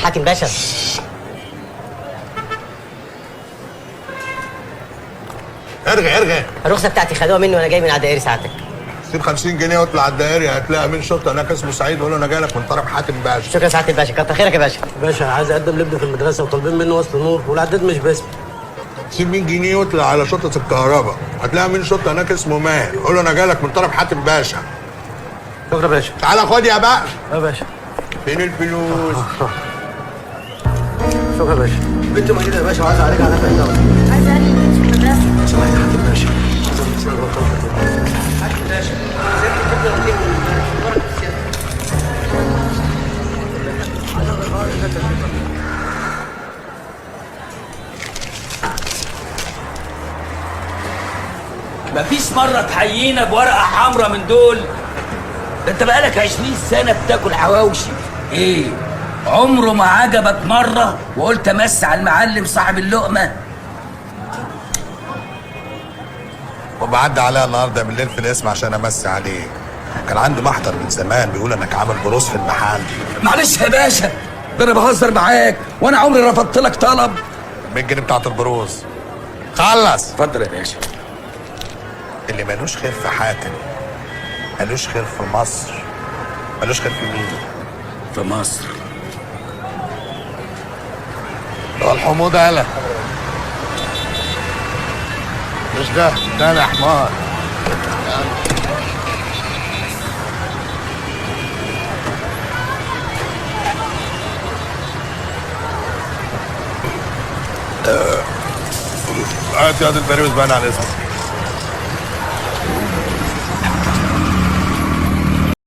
حاتم باشا. ارغي. الرخصه بتاعتي خدوها مني وانا جاي من على الدائري ساعتك. سيب 50 جنيه واطلع على الدائري، هتلاقي امين شرطه هناك اسمه سعيد، وقول له انا جاي لك من طرف حاتم باشا. شكرا سعاده الباشا، كتر خيرك يا باشا. باشا عايز اقدم لابني في المدرسه وطالبين منه وصل نور والعداد مش باسمي. سيب 100 جنيه واطلع على شرطه الكهرباء، هتلاقي امين شرطه هناك اسمه ماهر، قول له انا جاي لك من طرف حاتم باشا. شكرا يا باشا. تعالى خد يا باشا. يا باشا. فين الفلوس؟ شكرا يا باشا. بنت مجيدة يا باشا وعايز عليك على فايدة. عايز اقلل في المدرسه. سامحني يا حاتم باشا. مفيش مرة تحيينا بورقة حمرا من دول. ده انت بقالك 20 سنة بتاكل حواوشي. ايه؟ عمره ما عجبك مرة وقلت امس على المعلم صاحب اللقمة؟ وبعدي عليها النهارده بالليل في الاسم عشان امسي عليه. كان عنده محضر من زمان بيقول انك عامل بروس في المحل. معلش يا باشا، ده انا بهزر معاك وانا عمري رفضت لك طلب. 100 جنيه بتاعت البروز. خلص. اتفضل يا باشا. اللي ملوش خير في حاتم ملوش خير في مصر. ملوش خير في مين؟ في مصر. هو الحموضة يالا. مش ده انا حمار. هات ياض البريوز بقى على اسمك.